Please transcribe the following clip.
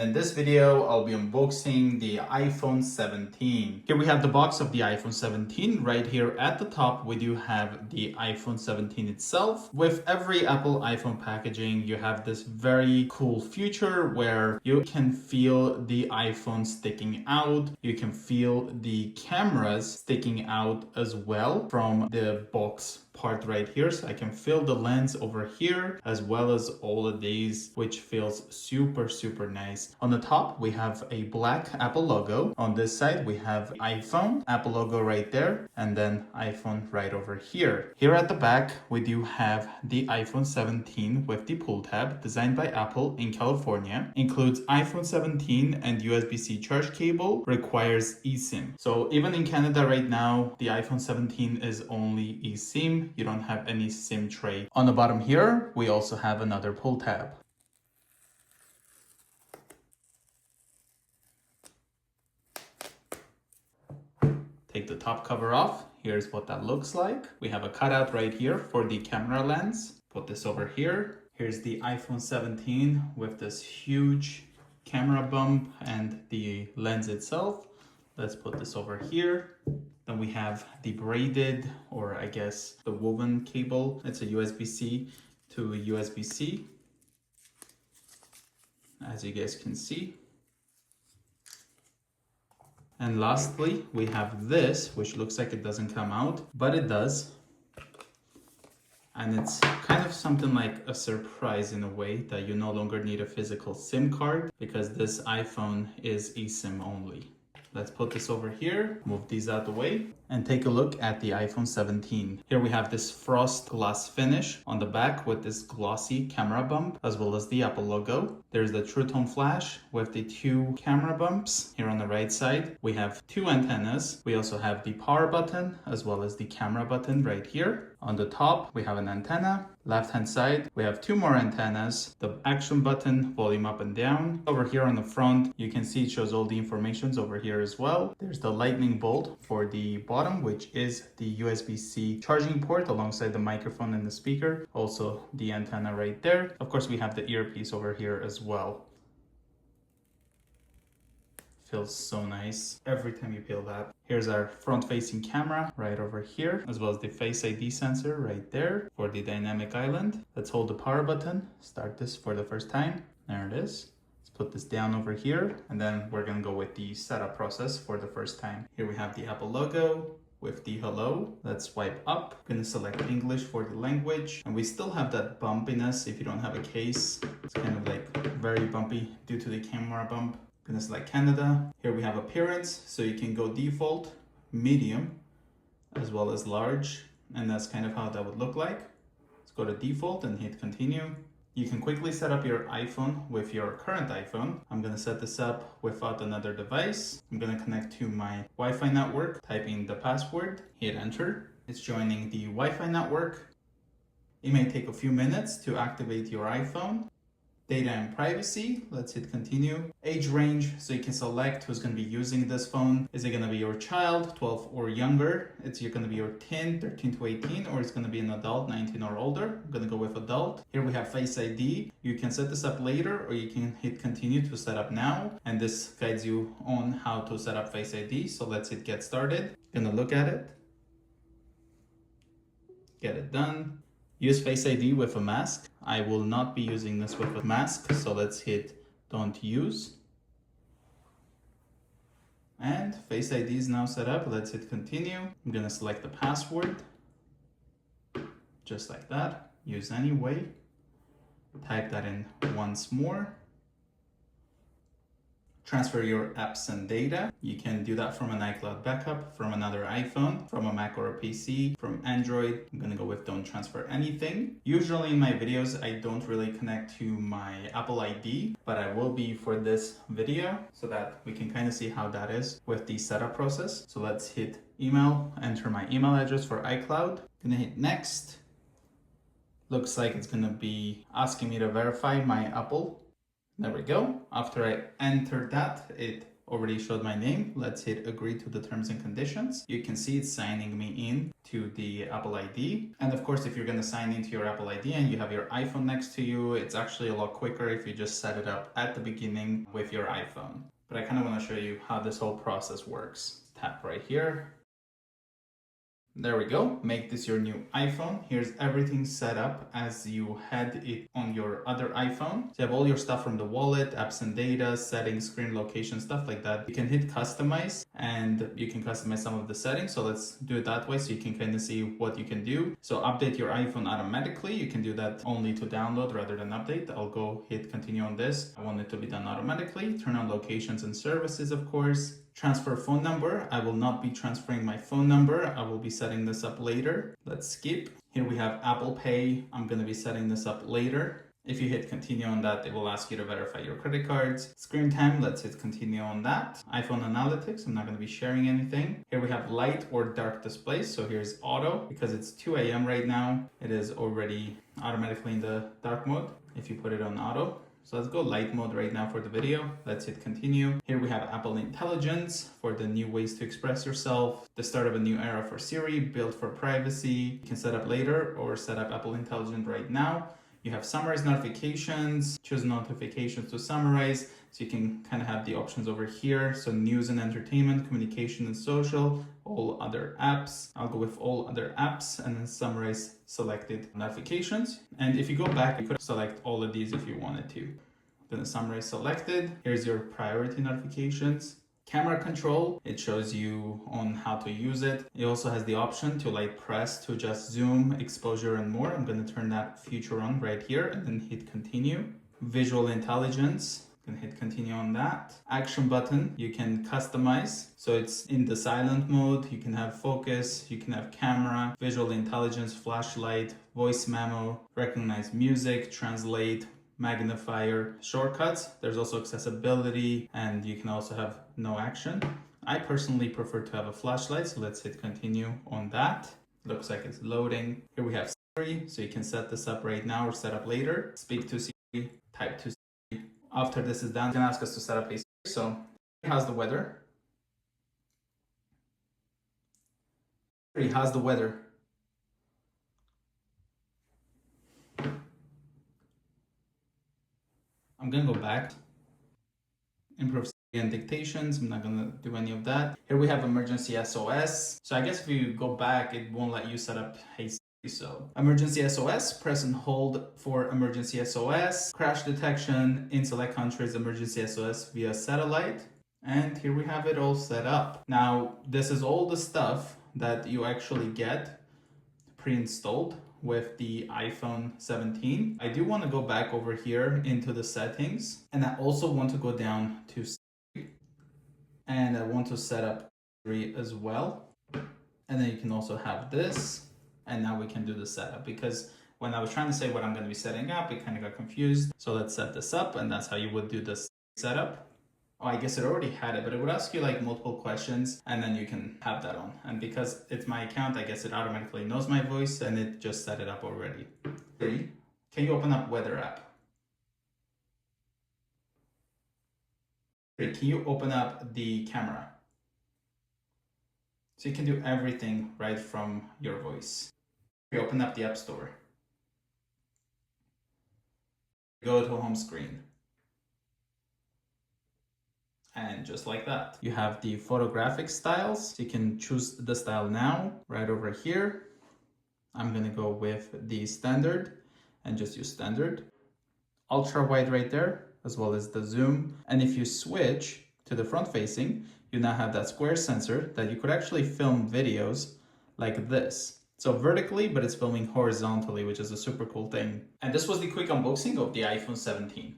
In this video, I'll be unboxing the iPhone 17. Here we have the box of the iPhone 17. Right here at the top, we do have the iPhone 17 itself. With every Apple iPhone packaging, you have this very cool feature where you can feel the iPhone sticking out. You can feel the cameras sticking out as well from the box part right here, so I can feel the lens over here as well as all of these, which feels super nice. On the top we have a black Apple logo. On this side we have iPhone, Apple logo right there, and then iPhone right over here. Here at the back we do have the iPhone 17 with the pull tab, designed by Apple in California. Includes iPhone 17 and USB-C charge cable, requires eSIM. So even in Canada right now, the iPhone 17 is only eSIM. You don't have any SIM tray. On the bottom here, we also have another pull tab. Take the top cover off. Here's what that looks like. We have a cutout right here for the camera lens. Put this over here. Here's the iPhone 17 with this huge camera bump and the lens itself. Let's put this over here. Then we have the braided, or I guess the woven cable. It's a USB-C to a USB-C, as you guys can see. And lastly, we have this, which looks like it doesn't come out, but it does. And it's kind of something like a surprise in a way, that you no longer need a physical SIM card because this iPhone is eSIM only. Let's put this over here, move these out the way, and take a look at the iPhone 17. Here we have this frost glass finish on the back with this glossy camera bump, as well as the Apple logo. There's the True Tone flash with the two camera bumps. Here on the right side, we have two antennas. We also have the power button, as well as the camera button right here. On the top, we have an antenna. Left-hand side, we have two more antennas, the action button, volume up and down. Over here on the front, you can see it shows all the informations over here as well. There's the lightning bolt for the bottom, which is the USB-C charging port alongside the microphone and the speaker. Also the antenna right there. Of course, we have the earpiece over here as well. Feels so nice every time you peel that. Here's our front-facing camera right over here, as well as the Face ID sensor right there for the dynamic island. Let's hold the power button, start this for the first time. There it is. Let's put this down over here, and then we're gonna go with the setup process for the first time. Here we have the Apple logo with the hello. Let's swipe up. I'm gonna select English for the language, and we still have that bumpiness if you don't have a case. It's kind of like very bumpy due to the camera bump. I'm gonna select Canada. Here we have appearance, so you can go default, medium, as well as large, and that's kind of how that would look like. Let's go to default and hit continue. You can quickly set up your iPhone with your current iPhone. I'm gonna set this up without another device. I'm gonna connect to my Wi-Fi network, type in the password, hit enter. It's joining the Wi-Fi network. It may take a few minutes to activate your iPhone. Data and privacy, let's hit continue. Age range, so you can select who's going to be using this phone. Is it going to be your child, 12 or younger? It's going to be your teen, 13 to 18, or it's going to be an adult, 19 or older. I'm going to go with adult. Here we have Face ID. You can set this up later, or you can hit continue to set up now. And this guides you on how to set up Face ID. So let's hit get started. Gonna look at it. Get it done. Use Face ID with a mask. I will not be using this with a mask, so let's hit don't use. And Face ID is now set up. Let's hit continue. I'm gonna select the password, just like that. Use anyway. Type that in once more. Transfer your apps and data. You can do that from an iCloud backup, from another iPhone, from a Mac or a PC, from Android. I'm gonna go with don't transfer anything. Usually in my videos, I don't really connect to my Apple ID, but I will be for this video so that we can kind of see how that is with the setup process. So let's hit email, enter my email address for iCloud. Gonna hit next. Looks like it's gonna be asking me to verify my Apple. There we go. After I enter that, it already showed my name. Let's hit agree to the terms and conditions. You can see it's signing me in to the Apple ID. And of course, if you're going to sign into your Apple ID and you have your iPhone next to you, it's actually a lot quicker if you just set it up at the beginning with your iPhone. But I kind of want to show you how this whole process works. Tap right here. There we go. Make this your new iPhone. Here's everything set up as you had it on your other iPhone. So you have all your stuff from the wallet, apps and data, settings, screen location, stuff like that. You can hit customize and you can customize some of the settings. So let's do it that way so you can kind of see what you can do. So update your iPhone automatically. You can do that only to download rather than update. I'll go hit continue on this. I want it to be done automatically. Turn on locations and services, of course. Transfer phone number. I will not be transferring my phone number. I will be setting this up later. Let's skip. Here we have Apple Pay. I'm going to be setting this up later. If you hit continue on that, it will ask you to verify your credit cards. Screen time, let's hit continue on that. iPhone analytics, I'm not going to be sharing anything. Here we have light or dark displays. So here's auto. Because it's 2 a.m. right now, it is already automatically in the dark mode if you put it on auto. So let's go light mode right now for the video. Let's hit continue. Here we have Apple Intelligence for the new ways to express yourself. The start of a new era for Siri, built for privacy. You can set up later or set up Apple Intelligence right now. You have summarize notifications, choose notifications to summarize. So you can kind of have the options over here. So news and entertainment, communication and social, all other apps. I'll go with all other apps and then summarize selected notifications. And if you go back, you could select all of these if you wanted to. Then the summarize selected. Here's your priority notifications. Camera control, it shows you on how to use it. It also has the option to like press to adjust zoom, exposure and more. I'm going to turn that feature on right here and then hit continue. Visual intelligence, you can hit continue on that. Action button, you can customize. So it's in the silent mode, you can have focus, you can have camera, visual intelligence, flashlight, voice memo, recognize music, translate, magnifier, shortcuts. There's also accessibility and you can also have no action. I personally prefer to have a flashlight, so let's hit continue on that. Looks like it's loading. Here we have Siri, so you can set this up right now or set up later. Speak to Siri, type to Siri. After this is done, it's gonna ask us to set up a Siri. So how's the weather? Siri, how's the weather? I'm gonna go back, improve and dictations. I'm not gonna do any of that. Here we have emergency SOS. So I guess if you go back, it won't let you set up Hey Siri. So emergency SOS, press and hold for emergency SOS. Crash detection in select countries, emergency SOS via satellite. And here we have it all set up. Now, this is all the stuff that you actually get pre-installed with the iPhone 17. I do want to go back over here into the settings, and I also want to go down to Siri, and I want to set up Siri as well. And then you can also have this, and now we can do the setup, because when I was trying to say what I'm going to be setting up, it kind of got confused. So let's set this up, and that's how you would do this setup. Oh, I guess it already had it, but it would ask you like multiple questions and then you can have that on. And because it's my account, I guess it automatically knows my voice and it just set it up already. Can you open up weather app? Can you open up the camera? So you can do everything right from your voice. You open up the App Store. Go to home screen. And just like that, you have the photographic styles. So you can choose the style now, right over here. I'm gonna go with the standard and just use standard. Ultra wide right there, as well as the zoom. And if you switch to the front facing, you now have that square sensor that you could actually film videos like this. So vertically, but it's filming horizontally, which is a super cool thing. And this was the quick unboxing of the iPhone 17.